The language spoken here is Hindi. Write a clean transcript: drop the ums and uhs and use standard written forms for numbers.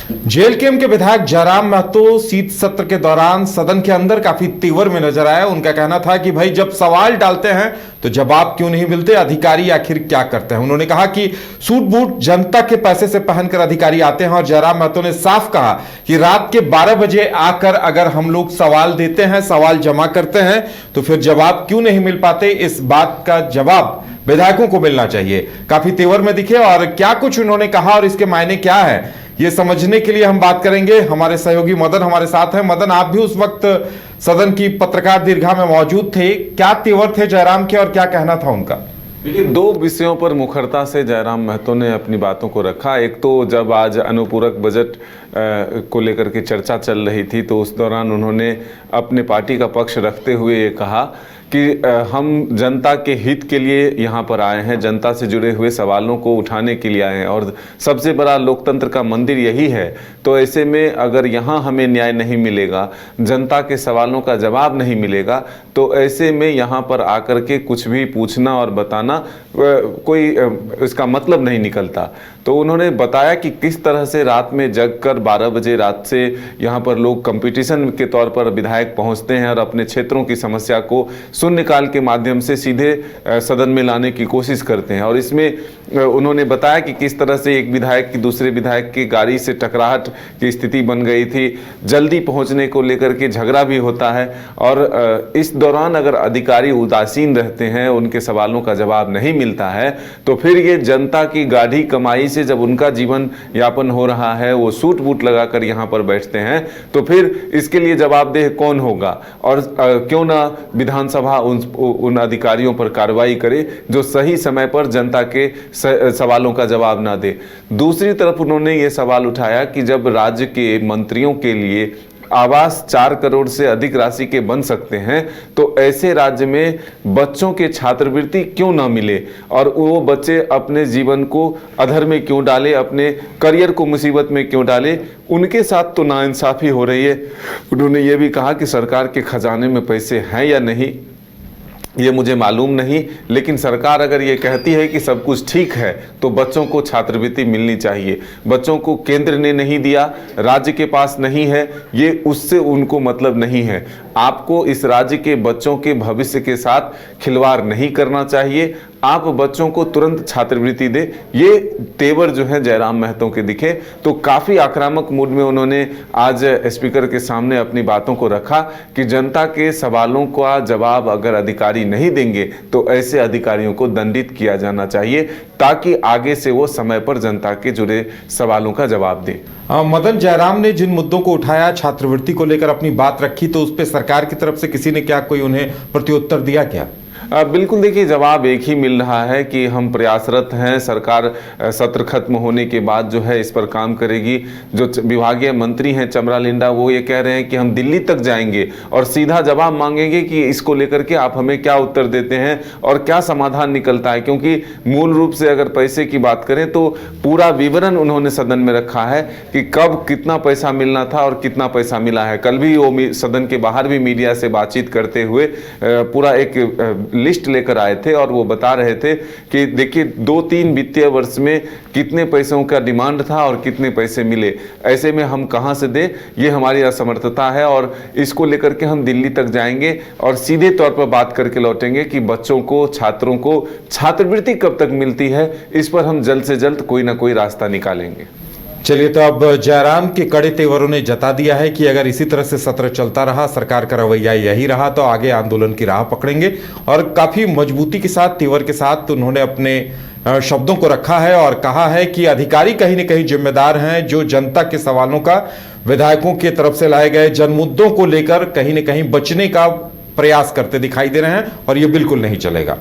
जेएलकेएम के विधायक जयराम महतो शीत सत्र के दौरान सदन के अंदर काफी तेवर में नजर आए। उनका कहना था कि भाई जब सवाल डालते हैं तो जवाब क्यों नहीं मिलते, अधिकारी आखिर क्या करते हैं। उन्होंने कहा कि सूट बूट जनता के पैसे से पहनकर अधिकारी आते हैं और जयराम महतो ने साफ कहा कि रात के 12 बजे आकर अगर हम लोग सवाल देते हैं, सवाल जमा करते हैं तो फिर जवाब क्यों नहीं मिल पाते। इस बात का जवाब विधायकों को मिलना चाहिए। काफी तेवर में दिखे और क्या कुछ उन्होंने कहा और इसके मायने क्या है, ये समझने के लिए हम बात करेंगे। हमारे सहयोगी मदन हमारे साथ हैं। मदन, आप भी उस वक्त सदन की पत्रकार दीर्घा में मौजूद थे। क्या तेवर थे जयराम के और क्या कहना था उनका? देखिए, दो विषयों पर मुखरता से जयराम महतो ने अपनी बातों को रखा। एक तो जब आज अनुपूरक बजट को लेकर के चर्चा चल रही थी तो उस दौरान उन्होंने अपने पार्टी का पक्ष रखते हुए ये कहा कि हम जनता के हित के लिए यहाँ पर आए हैं, जनता से जुड़े हुए सवालों को उठाने के लिए आए हैं और सबसे बड़ा लोकतंत्र का मंदिर यही है। तो ऐसे में अगर यहाँ हमें न्याय नहीं मिलेगा, जनता के सवालों का जवाब नहीं मिलेगा, तो ऐसे में यहाँ पर आकर के कुछ भी पूछना और बताना कोई इसका मतलब नहीं निकलता। तो उन्होंने बताया कि किस तरह से रात में जग कर 12 बजे रात से यहाँ पर लोग कंपटीशन के तौर पर विधायक पहुँचते हैं और अपने क्षेत्रों की समस्या को शून्यकाल के माध्यम से सीधे सदन में लाने की कोशिश करते हैं। और इसमें उन्होंने बताया कि किस तरह से एक विधायक की दूसरे विधायक की गाड़ी से टकराहट की स्थिति बन गई थी, जल्दी पहुंचने को लेकर के झगड़ा भी होता है और इस दौरान अगर अधिकारी उदासीन रहते हैं, उनके सवालों का जवाब नहीं मिलता है, तो फिर ये जनता की गाढ़ी कमाई से जब उनका जीवन यापन हो रहा है, वो सूट बूट लगाकर यहाँ पर बैठते हैं, तो फिर इसके लिए जवाबदेह कौन होगा। और क्यों ना विधानसभा उन अधिकारियों पर कार्रवाई करे जो सही समय पर जनता के सवालों का जवाब ना दे। दूसरी तरफ उन्होंने ये सवाल उठाया कि जब राज्य के मंत्रियों के लिए आवास 4 करोड़ से अधिक राशि के बन सकते हैं तो ऐसे राज्य में बच्चों के छात्रवृत्ति क्यों ना मिले और वो बच्चे अपने जीवन को अधर में क्यों डाले, अपने करियर को मुसीबत में क्यों डाले। उनके साथ तो नाइंसाफी हो रही है। उन्होंने ये भी कहा कि सरकार के खजाने में पैसे हैं या नहीं ये मुझे मालूम नहीं, लेकिन सरकार अगर ये कहती है कि सब कुछ ठीक है तो बच्चों को छात्रवृत्ति मिलनी चाहिए। बच्चों को केंद्र ने नहीं दिया, राज्य के पास नहीं है, ये उससे उनको मतलब नहीं है। आपको इस राज्य के बच्चों के भविष्य के साथ खिलवाड़ नहीं करना चाहिए। आप बच्चों को तुरंत छात्रवृत्ति दे। ये तेवर जो है जयराम महतो के दिखे। तो काफ़ी आक्रामक मूड में उन्होंने आज स्पीकर के सामने अपनी बातों को रखा कि जनता के सवालों का जवाब अगर अधिकारी नहीं देंगे तो ऐसे अधिकारियों को दंडित किया जाना चाहिए ताकि आगे से वो समय पर जनता के जुड़े सवालों का जवाब दें। मदन, जयराम ने जिन मुद्दों को उठाया, छात्रवृत्ति को लेकर अपनी बात रखी, तो उस पर सरकार की तरफ से किसी ने क्या कोई उन्हें प्रत्युत्तर दिया क्या? बिल्कुल, देखिए जवाब एक ही मिल रहा है कि हम प्रयासरत हैं। सरकार सत्र खत्म होने के बाद जो है इस पर काम करेगी। जो विभागीय मंत्री हैं चमरा लिंडा, वो ये कह रहे हैं कि हम दिल्ली तक जाएंगे और सीधा जवाब मांगेंगे कि इसको लेकर के आप हमें क्या उत्तर देते हैं और क्या समाधान निकलता है। क्योंकि मूल रूप से अगर पैसे की बात करें तो पूरा विवरण उन्होंने सदन में रखा है कि कब कितना पैसा मिलना था और कितना पैसा मिला है। कल भी वो सदन के बाहर भी मीडिया से बातचीत करते हुए पूरा एक लिस्ट लेकर आए थे और वो बता रहे थे कि देखिए 2-3 वित्तीय वर्ष में कितने पैसों का डिमांड था और कितने पैसे मिले। ऐसे में हम कहां से दें, ये हमारी असमर्थता है और इसको लेकर के हम दिल्ली तक जाएंगे और सीधे तौर पर बात करके लौटेंगे कि बच्चों को, छात्रों को छात्रवृत्ति कब तक मिलती है, इस पर हम जल्द से जल्द कोई ना कोई रास्ता निकालेंगे। चलिए, तो अब जयराम के कड़े तेवरों ने जता दिया है कि अगर इसी तरह से सत्र चलता रहा, सरकार का रवैया यही रहा, तो आगे आंदोलन की राह पकड़ेंगे। और काफी मजबूती के साथ, तेवर के साथ उन्होंने अपने शब्दों को रखा है और कहा है कि अधिकारी कहीं न कहीं जिम्मेदार हैं जो जनता के सवालों का, विधायकों की तरफ से लाए गए जन मुद्दों को लेकर कहीं न कहीं बचने का प्रयास करते दिखाई दे रहे हैं और ये बिल्कुल नहीं चलेगा।